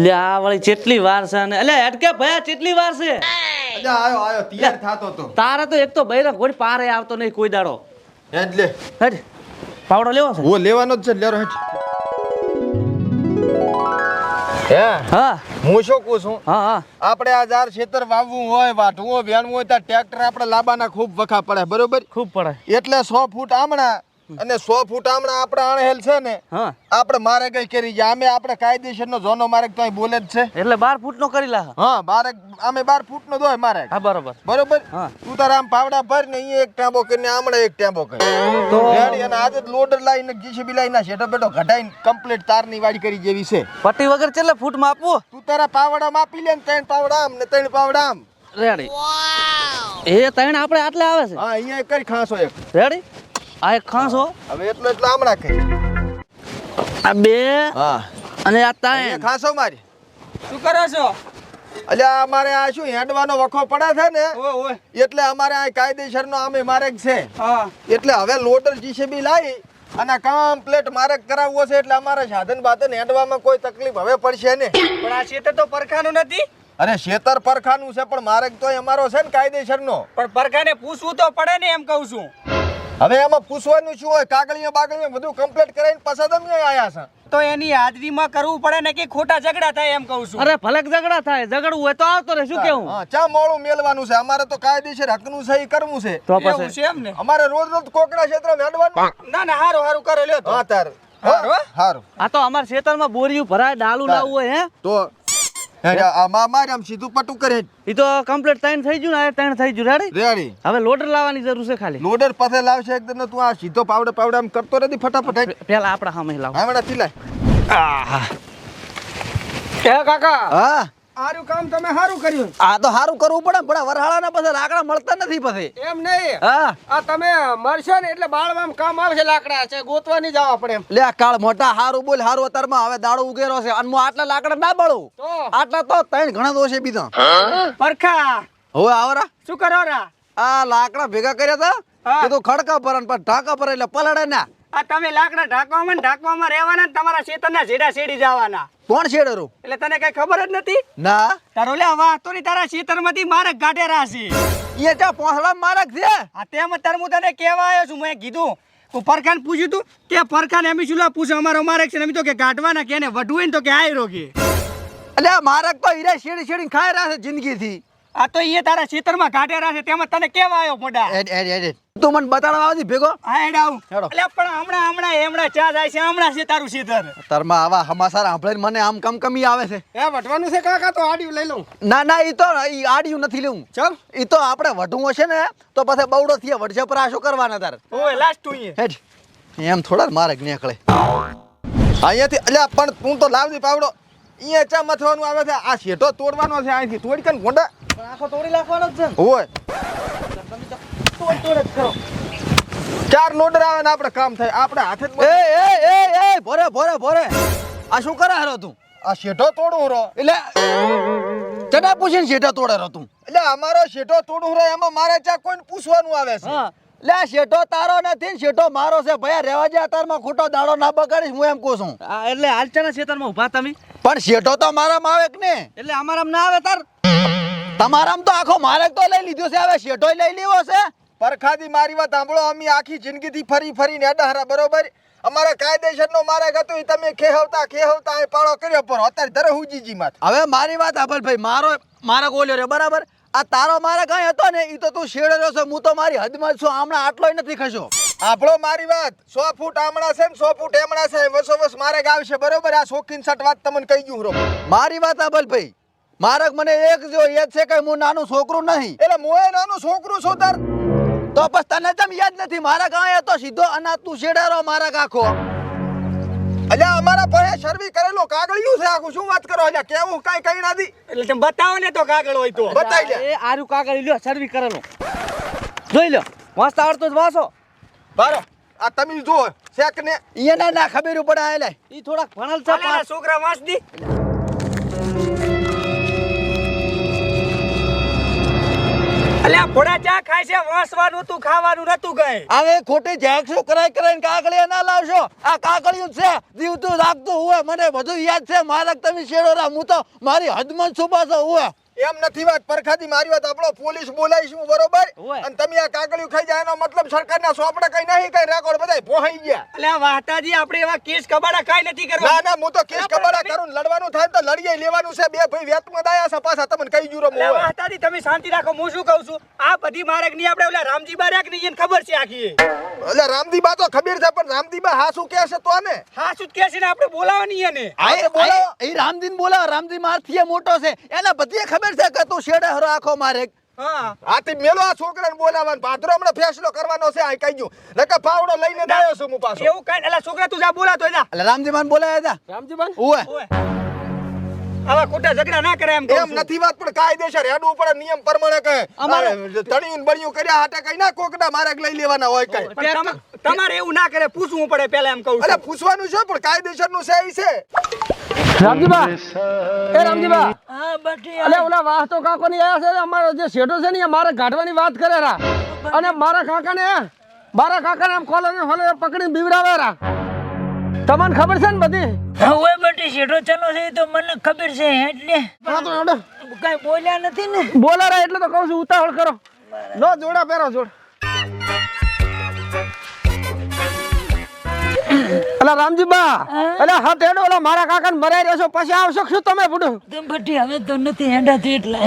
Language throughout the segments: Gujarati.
લે આ વળી કેટલી વાર છે ને એટલે અટકે ભયા કેટલી વાર છે અલ્યા આયો તૈયાર થાતો તો તારે તો એક તો બૈરા ઘોડી પારે આવતો નહીં કોઈ દાડો હેડ લે હેડ પાવડો લેવો છે ઓ લેવાનો જ છે લેરો હેડ હે હા હું શું કહું છું હા હા આપણે આ જાર ખેતર વાવવું હોય વાઢવું હોય વેણવું હોય તો ટ્રેક્ટર આપણે લાબાના ખૂબ વખા પડે બરોબર ખૂબ પડે એટલે 100 ફૂટ આમણા અને 100 ફૂટ આમણા આપણે આણહેલ છે ને હા આપણે મારે કઈ કરી જાય અમે આપણે કાયદેસરનો જોનો મારે તો અહીં બોલે જ છે એટલે 12 ફૂટ નો કરી લા હા મારે અમે 12 ફૂટ નો દોય મારે હા બરોબર બરોબર હા. તું તારા આમ પાવડા ભર ને અહીંયા એક ટેમ્પો કરીને આમણે એક ટેમ્પો કરી તો રેડી અને આજે લોડર લાઈને જીસીબી લાઈને શેઠો બેઠો ઘટાઈને કમ્પ્લીટ તારની વાડી કરી જેવી છે પટ્ટી વગર કેટલે ફૂટ માં આપવું તું તારા પાવડા માપી લે ને 3 પાવડા આમ ને 3 પાવડા આમ રેડી એ ત્રણ આપણે આટલે આવે છે હા અહીંયા એક કરી ખાસો એક રેડી આ એક ખાંસો હવે એટલો એટલો આમણા કરી આ બે હા અને આ અહીંયા ત્રણ ખાસો મારી શું કરો છો? અલ્યા અમારે આ શું હેડવાનો વખો પડે છે ને ઓય એટલે અમારે આ કાયદેસરનો આમે મારેક છે હા એટલે હવે લોડર જીસીબી લાવી અને કમ્પ્લીટ મારેક કરાવવો છે એટલે અમારે સાધન બાધન હેડવામાં કોઈ તકલીફ હવે પડશે ને પણ આ ખેતર તો પરખાનું નથી. અરે શેતર પરખાનું છે પણ મારેક તોય અમારો છે ને કાયદેસરનો પણ પરખાને પૂછવું તો પડે ને એમ કહું છું. હવે એમાં પૂછવાનું શું હોય કાગળિયા બાગળિયા બધું કમ્પ્લીટ કરાવીને પાછા તમે આયા છે તો એની હાજરીમાં કરવું પડે ને કે ખોટા ઝઘડા થાય એમ કહું છું. અરે ભલે ઝઘડા થાય ઝઘડવું હોય તો આવતો રે શું કેવું હા ચા મોળું મેલવાનું છે અમારે તો કાયદેસર હકનું છે ઈ કરવું છે તો એવું પછી છે એમ ને? અમારે રોજ રોજ કોકડા ક્ષેત્રમાં હેડવાનું ના ના હારું હારું કરે લ્યો તો. હા તાર હારું, હો? હારું આ તો અમારા ખેતરમાં બોરિયું ભરાય ડાલું લાવવું હોય હે તો મારે આમ સીધું પટું કરે ઈ તો કમ્પ્લીટ ત્રણ થઈ ગયું ને આ ત્રણ થઈ ગયું રેડી રેડી હવે લોડર લાવવાની જરૂર છે ખાલી લોડર પાસે લાવશે એકદમ તું આ સીધો પાવડે પાવડે આમ કરતો નથી ફટાફટ પેલા આપડા સામે લાવ હમણાં થી લાય કે કાકા હા આરું કામ તમે સારું કર્યું. આ તો સારું કરવું પડે પણ વરહાળાના પછી લાકડા મળતા નથી પછી એમ નહીં હા આ તમે મળશો ને એટલે બાળવામાં કામ આવશે લાકડા છે ગોતવા નહીં જવા પડે એમ. લે આ કાળ મોટા હારું બોલ હારું અતારમાં હવે દાડો ઉગેરો છે અને હું આટલા લાકડા ના બળું તો આટલા તો ત્રણ ઘણા દોષે બીજા પરખા હવે આવરા શું કરો રા? આ લાકડા ભેગા કર્યા હતા હા. કીધું ખડકા પર પણ ઢાકા પર એટલે પલળે ના આ તમે લાકડા ઢાંકવામાં રહેવાના ને તમારા ખેતરના જેડા શેડી જવાના. કોણ છેડરું એટલે તને કઈ ખબર જ નથી? ના તારો લે વાહ તો ની તારા ખેતરમાંથી મારે ગાઢેરા છે. એ ત્યાં પોસડા મારક છે આ તેમ અત્યારે હું તને કહેવા આવ્યો છું. મેં કીધું હું પરખાને પૂછ્યું તું કે પરખાને એમ શું પૂછે અમારો મારે છે ને એમ તો કે ગાઢવાના કે એને વઢવું હોય ને તો કે આયરો કે. એટલે આ મારક તો હીરા શેડી શેડી ખાઈ રહ્યા છે જિંદગીથી આ તો એ તારા ખેતરમાં ગાઢેરા છે તેમાં તને કેવા આવ્યો મોઢા. એડ તું મને બતાડવા આવતી ભેગો હા એડ આવું. હેડો. એટલે પણ હમણાં ચા જાય છે હમણાં છે તારું ખેતર. તારમાં આવા હમાસાર સાંભળીને મને આમ કમકમી આવે છે એ વઢવાનું છે કાકા તો આડ્યું લઈ લઉં. ના ના ઈ તો ઈ આડિયું નથી લેવું ચલ ઈ તો આપણે વઢવું હશે ને તો પછી બવડો થયા વઢશે પર આ શું કરવાના તાર ઓય લાસ્ટ તું અહીંયા. હેડ એમ થોડા મારે નીકળે અહીંયાથી અલ્યા પણ તું તો લાવજી પાવડો અહીંયા ચા મથવાનું આવે છે આ શેઠો તોડવાનો છે અહીંથી તોડી કે ગોંડા આખો તોડી નાખવાનો જ છે હોય ચાર લોડર આવે ને આપણે કામ થાય આપણે હાથે જ એ ભોરે ભોરે ભોરે આ શું કરે હારો તું આ શેઠો તોડવું રો એટલે ચડા પૂછીને શેઠા તોડે રહો તું એટલે અમારો શેઠો તોડવું રો એમાં મારે ચા કોઈને પૂછવાનું આવે છે હા લે આ શેઠો તારો નથી ને શેઠો મારો છે ભયા રેવા જે અતારમાં ખોટો દાડો ના બગાડીશ હું એમ કહું છું આ એટલે હાલચાના ખેતરમાં ઊભા તમે પણ શેઠો તો મારામાં આવે કે ને એટલે અમારામાં ના આવે તાર તમારામાં તો આખો મારે તો લઈ લીધો છે હવે શેઠો લઈ લેવો છે પરખાદી મારી વાત સાંભળો અમે આખી જિંદગીથી ફરી ફરીને અડાહરા બરોબર અમારા કાયદેસરનો મારે હતો એ તમે ખેહવતા એ પાળો કર્યો પર અત્યારે ધરે હુજીજી માં હવે મારી વાત સાંભળ ભાઈ મારો ગોલ્યો રે બરાબર આ તારો મારે કઈ હતો ને ઈ તો તું શેડેલો છે હું તો મારી હદમાં જ છું હમણાં આટલોય નથી ખસ્યો આપણો મારી વાત 100 ફૂટ આમણા છે ને 100 ફૂટ એમણા છે વસો મારે ગાવશે બરોબર આ શોખીન સટ વાત તમને કહી ગયું રો મારી વાત સાંભળ ભાઈ મારક મને એક જો યાદ છે કે હું નાનું છોકરું નહીં એટલે મોય નાનું છોકરું છો તાર તો બસ તને તેમ યાદ નથી મારા કાંઈ હતો સીધો અનાજ તું શેડારો મારા કાખો અલ્યા અમારા પાસે સર્વી કરેલો કાગળિયું છે આખું શું વાત કરો અલ્યા કેવું કાઈ કઈ ના દી એટલે તમે બતાવો ને તો કાગળ હોય તો. બતાઈ લે એ આર્યું કાગળ લ્યો સર્વી કરેલો જોઈ લો મસ્ત આવડતો જ વાસો બારો આ તમે જો શેક ને એને ના ખબર પડે આલે ઈ થોડાક ભણલ છે અલ્યા, આ છોકરા વાંચ દી. અલ્યા ભોળા ચા ખાય છે વાસવાનું તું ખાવાનું નતું ગઈ હવે ખોટી ઝાકશું કરાઈને કાકડીયા ના લાવશો આ કાકડીયું છે જીવતું રાખતું હોય મને બધું યાદ છે મારા તમે શેડો રા હું તો મારી હદમાં છુપાશો હોય એમ નથી વાત પરખાથી મારી વાત આપણો પોલીસ બોલાવીશું બરોબર ઓય. અને તમે આ કાગળિયું ખાઈ જાય એનો મતલબ સરકારના સોપડા કઈ નહીં કઈ રેકોર્ડ બધાય પહોંચી ગયા અલ્યા વાહતાજી આપણે એવા કેસ કબાડા કાઈ નથી કરવા ના ના હું તો કેસ કબાડા કરું લડવાનું થાય તો લડીએ લેવાનું છે બે ભાઈ વેતમાં દાયા છે પાછા તમને કઈ જુરો અલ્યા મોય વાહતાજી તમે શાંતિ રાખો હું શું કહું છું આ બધી માર્ગ ની આપણે ઓલા રામજી બારાક ની એને ખબર છે આખી એટલે રામદીબા તો ખબર છે પણ રામદીબા હા શું કહે છે તો ને હા શું કે છે ને આપણે બોલાવાની એને હા તો બોલો એ રામદીન બોલા રામદી મારથી મોટો છે એને બધી ખબર છે કે તું શેડે હરો આખો મારે હા આથી મેલો આ છોકરાને બોલાવવાનો પાત્રો હમણાં ફેસલો કરવાનો છે આ કહી ગયું નકર પાવડો લઈને દાયો છું હું પાછો એવું કાઈ અલ્યા છોકરા તું જા બોલાતો જા એટલે રામજી માન બોલાયા હતા રામજીબાન ઓય ઓય આવા ખોટા ઝઘડા ના કરે એમ કહું એમ છું. નથી વાત પણ કાયદેસર હેડવું પડે નિયમ પ્રમાણે કહે અમારે- તણિયું બણિયું કર્યા હાટે કઈ ના કોકના મારે લઈ લેવાના હોય કઈ પણ તમારે એવું ના કરે પૂછવું પડે પેલા એમ કહું છું. અરે પૂછવાનું છે પણ કાયદેસર નું છે ઈ છે રામજીબા એ રામજીબા હા બટી અલે ઓલા વાહતો કાકો ની આયા છે અમારો જે શેઠો છે ને એ મારે ગાઢવાની વાત કરે રા અને મારા કાકાને આમ કોલર પકડીને બીવરાવે રા તમને ખબર છે ને બધી હવે બટી શેઠો ચાલો છે એ તો મને ખબર છે એટલે હા તો હેડો. કઈ બોલ્યા નથી ને બોલા રા એટલે તો કહું છું ઉતાવળ કરો નો જોડા પહેરો જોડ અલા રામજીબા અલે હા ટેડો ઓલા મારા કાકાને મરાઈ રહ્યો છો પછી આવશો શું તમે બુડો તો બટી હવે તો નથી હેડાતી એટલે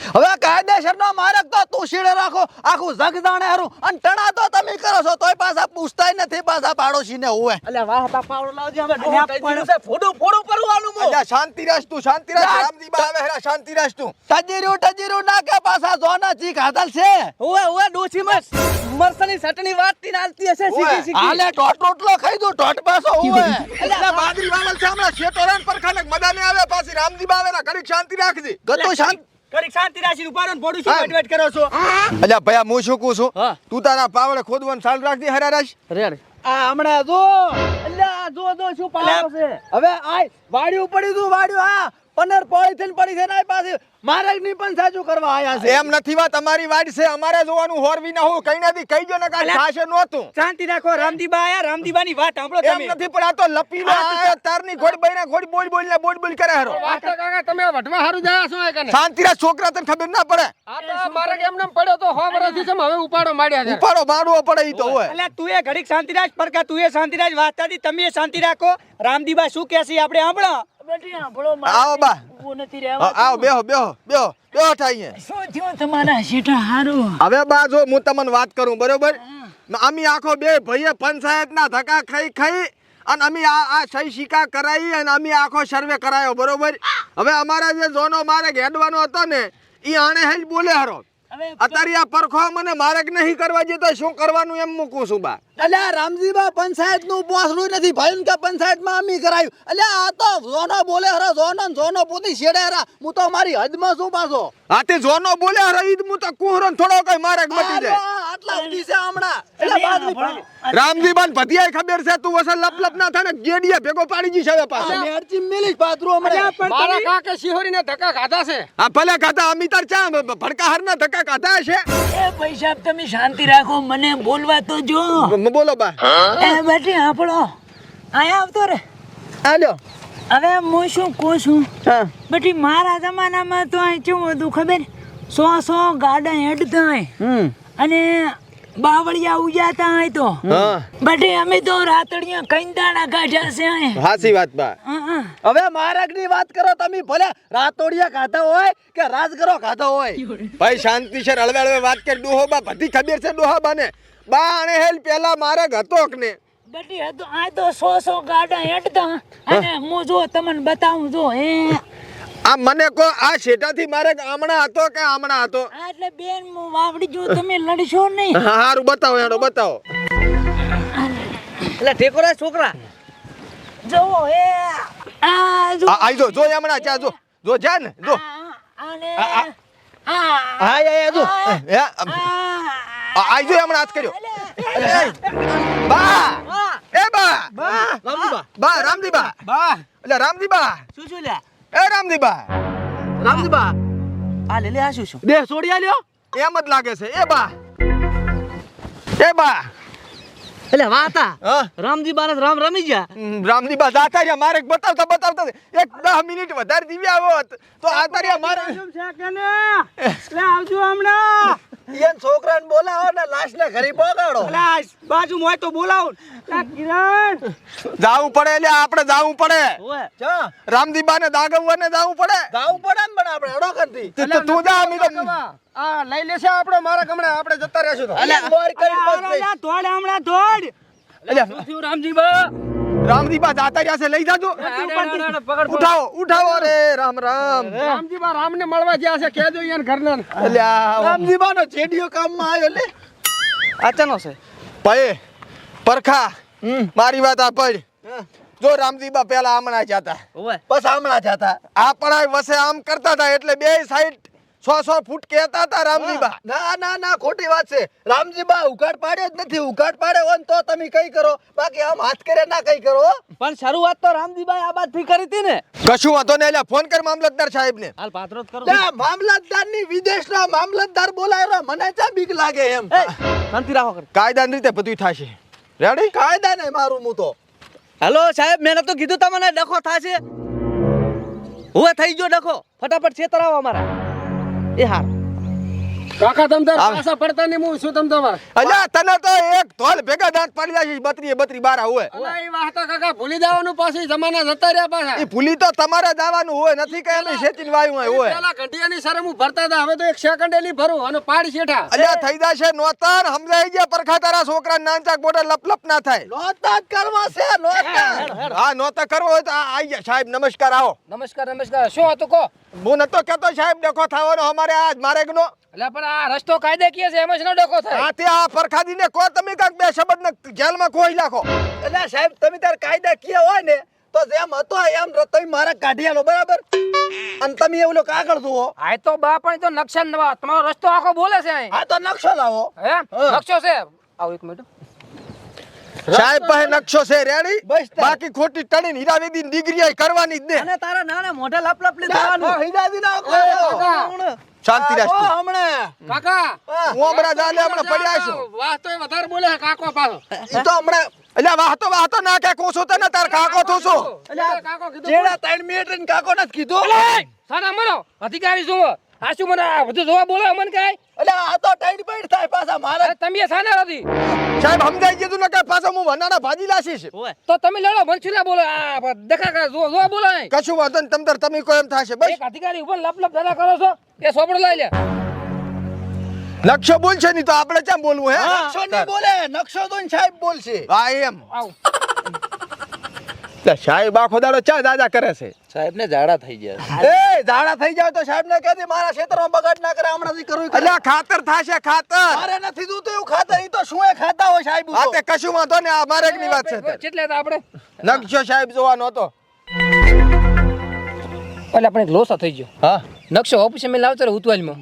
હવે કાયદેસર નો મારક તો તું શેડે રાખો આખું જગ જાણે હારું અને ટણા તો તમે કરો છો તોય પાછા પૂછતાય નથી પાછા પાડોશીને હોય અલે વાહતા પાવડો લાવજે અમે અલ્યા પણ ફોડું કરવાનું અલ્યા શાંતિ રાખ તું શાંતિ રાખ રામદીબા આવે હેરા શાંતિ રાખ તું ટજીરું ના કે પાછા જોના ચીક હાથલ છે ઓએ ડોસી મસ મરસાની ચટણી વાટતી નાલતી હશે સીધી સીધી હાલે ટોટ રોટલો ખાઈ દઉં ટોટ પાછો હોય અલ્યા બાદરી વાવલ છે હમણાં શેટોરાન પર ખાનક મદાને આવે પાછી રામદીબા આવે ને ઘડીક શાંતિ રાખજે ગતો શાંત ઘડીક શાંતિ રાખીને ઉભા રહો ને ભોળું શું વેટ કરો છો અલ્યા ભયા હું શું કહું છું હા. તું તારા પાવડે ખોદવાનું ચાલુ રાખજે હરા રાશ રેડ આ હમણાં જો અલ્યા જો શું પાડો છે હવે આય વાડ્યું પડી તું વાડ્યું હા પનર પોલીથીન પડી છે ને પાછી મારે ની પણ સાચું કરવા આયા છે એમ નથી વાત અમારી વાડ છે અમારે જોવાનું હોરવી ના હું કઈ નથી કહી જો ને કાંઈ અલ્યા. થાશે નહોતું શાંતિ રાખો રામદીબા આયા રામદીબાની વાત સાંભળો એમ તમે નથી પણ આ તો લપીનો આયો તારની ઘોડી બૈરા ઘોડી બોલ કરે હારો વાતા કાકા તમે વટવા હારું જાય છો એકને શાંતિ રાખ છોકરા તને ખબર ના પડે આ તો મારે એમને પડ્યો તો 100 વર્ષથી છે હવે ઉપાડો માડ્યા છે ઉપાડો મારવો પડે ઈ તો હોય અલ્યા તું એ ઘડીક શાંતિ રાખ પરકા તું એ શાંતિ રાખ વાતાજી તમે એ શાંતિ રાખો રામદીબા શું કહે છે આપણે સાંભળો બટી સાંભળો આવો બા. ઊભું નથી રહેવા આવો બેહો થાય શું થયું તમારા શેઠા હારું હવે બા જો હું તમને વાત કરું બરોબર અમે આખો બે ભાઈએ પંચાયતના ધક્કા ખાઈ અને અમે આ સહી સિક્કા કરાવી અને અમે આખો સર્વે કરાયો બરોબર હવે અમારા જે જોનો મારે હેડવાનો હતો ને ઈ આણે હેલ બોલે હરો હવે અત્યારે આ પરખો મને મારે નહીં કરવા જે તો શું કરવાનું એમ મૂકું છું બા અલ્યા રામજીબા પંચાયત નું પોસલું નથી ભાઈ કે પંચાયત માં અમી કરાયું અલ્યા આ તો જોનો બોલે હરો જોનો પોતી શેડે હરા હું તો મારી હદમાં છું પાછો હા તે જોનો બોલે હરો ઈ હું તો કુહરો થોડો કઈ મારે મટી જાય આટલા સુધી છે હમણાં તમે એટલે બાદ સાંભળો. રામજીબાન ભતિયાય ખબર છે તું વસે લપ ના થાય ને ગેડિયા ભેગો પાડી જી છે હવે પાછો અડચી મેલી પાત્રો અલ્યા, હમણાં પણ મારા તમે- કાકે શિહોરીને ધક્કા ખાધા છે આ ભલે ખાતા અમિતાર ચા ભડકા હરના ધક્કા ખાતા છે એ પૈસા તમે શાંતિ રાખો મને બોલવા તો જો બોલો બા એ બટી સાંભળો આયા આવતો રે આલ્યો હવે હું શું કહું છું હા બટી મારા જમાનામાં તો અહીં કેવું હતું ખબર 100 ગાડા હેડતા હોય અને બાવળિયા ઉજાતા હોય તો હા બટી અમે તો રાતડિયા કઈંદાણા કાઢ્યા છે અહીં. હાસી વાત બા હં. હવે મારક ની વાત કરો તમે ભલે રાતોડિયા ખાતા હોય કે રાજગરો ખાતા હોય ભાઈ શાંતિ છે હળવે હળવે વાત કરી ડોહો બા બધી ખબર છે ડોહા બાને બા આને હેલ પેલા મારે હતો કે ને બટી આ તો 100 ગાડા હેડતા અને હું જો તમને બતાવું જો આ મને કો આ શેટાથી મારે આમણા હતો કે આમણા હતો આ એટલે બેન હું વાવડી જો તમે લડશો નહીં હારું બતાવો હેડો બતાવો એટલે ઠેકોરા છોકરા જો આ જો આઈ જો હમણાં ચા જો જા ને જો આને હા જો આઈ જો હમણાં હાથ કર્યો બા એ બા રામદીબા એટલે રામદીબા શું શું લ્યા એ રામદીબા રામજીબા આ લે આ શું શું બે છોડી આલ્યો એમ જ લાગે છે. એ બા એટલે વાતા હા રામજી બાને રામ રમી ગયા. રામજી બા જાતા રહ્યા મારે બતાવતા એક 10 મિનિટ વધારે દીવી આવો તો આતા રહ્યા મારે આવજો હમણાં ઈયન છોકરાને બોલાવો ને લાશને ઘરે પગાડો. બાજુ હોય તો બોલાવો કિરણ જાવું પડે એટલે આપણે જાવું પડે. ઓય જા રામજી બાને દાગવવાને જાવું પડે. જાવું પડે ને પણ આપણે અડો કરતી. તું જા અમે તો આ લઈ લેશે આપણો મારા ગમણે આપણે જતા રહેશું તો. અલ્યા બોર કરી બસ દોડ હમણાં દોડ રામજી બા જાતા રહ્યા છે લઈ જાજો. ઉઠાવો રે રામ રામ. રામજી બા રામને મળવા ગયા છે કહેજો યાર ઘરના. અલ્યા રામજી બાનો ચેડિયો કામમાં આવ્યો લે. આચાનો છે ભાઈ પરખા મારી વાત આ પડ. જો રામજી બા પેલા હમણાં જતા ઓય બસ હમણાં જતા. આ પડાય વસે આમ કરતા હતા એટલે બે સાઈડ 100 ફૂટ કહેતા હતા રામજી બા. ના ના ના ખોટી વાત છે. રામજી બા ઉઘાડ પાડે જ નથી. ઉઘાડ પાડે હોય ને તો તમે કઈ કરો, બાકી આમ હાથ કરે ના કઈ કરો. પણ શરૂઆત તો રામજી બા આ બાદ થી કરી હતી ને. કશું વાંધો નહીં એટલે ફોન કર મામલતદાર સાહેબ ને. હાલ પાત્રો કરો. મામલતદાર ની વિદેશના મામલતદાર બોલાયો મને ચા બીક લાગે એમ. શાંતિ રાખો કર. કાયદાની રીતે બધું થશે. રેડી? કાયદા નહીં મારું હું તો. હેલો સાહેબ મેં તો કીધું તમને ડખો થાશે. હવે થઈ ગયો ડખો. ફટાફટ છેતર આવો અમારા. એ હાર કાકા તમ તાર પાછા પડતા નહીં હું શું તમ તમાર. અલ્યા તને તો એક ધોલ ભેગા દાંત પાડી લાગી 32 બારા હોય. અલા એ વાત તો કાકા ભૂલી જવાનું પાછી જમાના જતા રહ્યા પાછા. એ ભૂલી તો તમારે જવાનું હોય નથી કે એમ શેતીન વાયું હોય. પેલા ઘંટિયાની શરમ હું ભરતા હતા હવે તો એક સેકન્ડ એલી ભરું અને પાડી શેઠા. અલ્યા થઈ જશે નોતર સમજાઈ ગયા પરખા તારા છોકરા નાનચાક બોટર લપલપ ના થાય. નોતા જ કરવા છે નોતા. હા નોતર કરવો હોય તો આઈ ગયા સાહેબ નમસ્કાર આવો. નમસ્કાર શું હતું કો હું નતો કેતો સાહેબ ડખો થવાનો અમારે આજ મારે ગનો. એટલે પણ આ રસ્તો કાયદાકીય છે એમાં જ ન ડખો થાય. આ તે આ પરખાદીને કો તમે કાક બે શબ્દ ને જેલમાં કોઈ નાખો. એટલે સાહેબ તમે તાર કાયદા કિયા હોય ને તો જેમ હતો એમ તમે મારા કાઢી આલો બરાબર. અને તમે એવું કાગળ જુઓ. આ તો બા પણ તો નકશા નવા તમારો રસ્તો આખો બોલે છે અહીં. આ તો નકશો લાવો. હે નકશો છે આવો એક મિનિટ. સાહેબ પાસે નકશો છે રેડી. બસ તાર. બાકી ખોટી ટણીને હીરાવેદી ની ડિગ્રી કરવાની જ ને. અને તારા નાના મોઢે લપ લપ લીધા. હિદાદી ના શાંતિ રાખજો. હમણે કાકા હું હમણાં જાલે હમણાં પડ્યા છું. વાત તો એ વધારે બોલે છે કાકો પાછો. ઈ તો હમણે અલ્યા વાહતો ના કે કોસો તને તાર કાકો થો છો. એટલે કાકો કીધું જેડા 3 મિનિટ રહીને કાકો નથી કીધું. સાના મરો અધિકારી શું આ શું મને આ બધું જોવા બોલો મને કાઈ. એટલે આ તો ટાઈટ પાઈટ થાય પાછા મારા. તમે સાના નથી સાહેબ સમજાઈ ગયું ને કે પાછો હું વનાના ભાજી લાશીશ. તો તમે લડો મનસુલા બોલો આ દેખા કા જોવા બોલો અહીં. કશું વાંધો નહીં તમતર તમે કોઈ એમ થાશે બસ. એક અધિકારી ઉપર લપ લપ દાદા કરો છો એ સોપડો લઈ લે. નકશો બોલશે નહીં તો આપણે કેમ બોલવું હે? નકશો નહીં બોલે. નકશો તો સાહેબ બોલશે. હા એમ. આવ એટલે સાહેબ આખો દાડો ચા દાદા કરે છે. સાહેબ ને ઝાડા થઈ ગયા. એ ઝાડા થઈ જાય તો સાહેબ ને કહે દે મારા ક્ષેત્રમાં બગાડ ના કરે હમણાંથી કરવું. અલ્યા ખાતર થાશે ખાતર. મારે નથી જોતું એવું ખાતર. ઈ તો શું એ ખાતા હોય સાહેબ. હા તે કશું વાંધો ને આ મારે ની વાત છે. કેટલે હતા આપણે નકશો સાહેબ જોવાનો હતો. એટલે આપણે એક લોસો થઈ ગયો. હા નકશો ઓફિસે મેં લાવતો રે ઉતવાલમાં.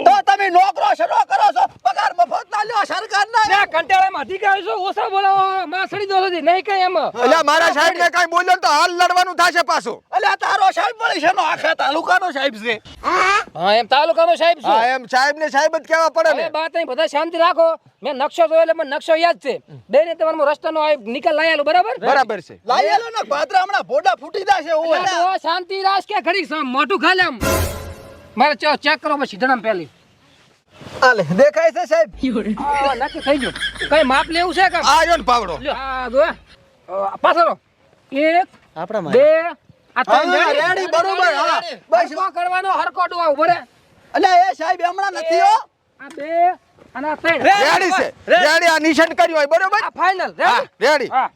તો તમે નોકરો શરૂ કરો છો. પગાર મફત ના લ્યો સરકાર ના. ના કંટાળામાં અધિકારી છો ઓછા બોલાવો માં સડી દો છો નહીં કઈ એમ. અલ્યા મારા સાહેબ ને કઈ બોલ્યો તો હાલ લડવાનું થાશે પાછું. અલ્યા તારો સાહેબ મળી છે નો આખા તાલુકાનો સાહેબ છે. હા એમ તાલુકાનો સાહેબ છો. હા એમ સાહેબ ને સાહેબ જ કહેવા પડે હવે ને. બાત અહીં બધા શાંતિ રાખો. મેં નકશો જોયો એટલે મને નકશો યાદ છે. બેને તમારો રસ્તાનો આ નિકાલ લાયેલો બરાબર. બરાબર છે. લાયેલો ને પાત્રા હમણાં ભોડા ફૂટી જશે. તો શાંતિ રાખ કે ઘડી મોટું ખાલે આમ મારે ચેક કરો પછી ધડામ પહેલી. આલે દેખાય છે સાહેબ. આ નક્કી થઈ ગયું. કઈ માપ લેવું છે કે આ રહ્યો ને પાવડો. લ્યો આ જો પાછળ 1 આપણા 2 આ હા, 3 રેડી, બરોબર, હા. બસ કરવાનો હરકો ડુઆ ઉભો રે. અલ્યા એ સાહેબ હમણાં નથી હો. આ 2 અને આ 3 રેડી છે. રેડી આ નિશાન કર્યું હોય બરોબર. આ ફાઇનલ હા રેડી રેડી. હા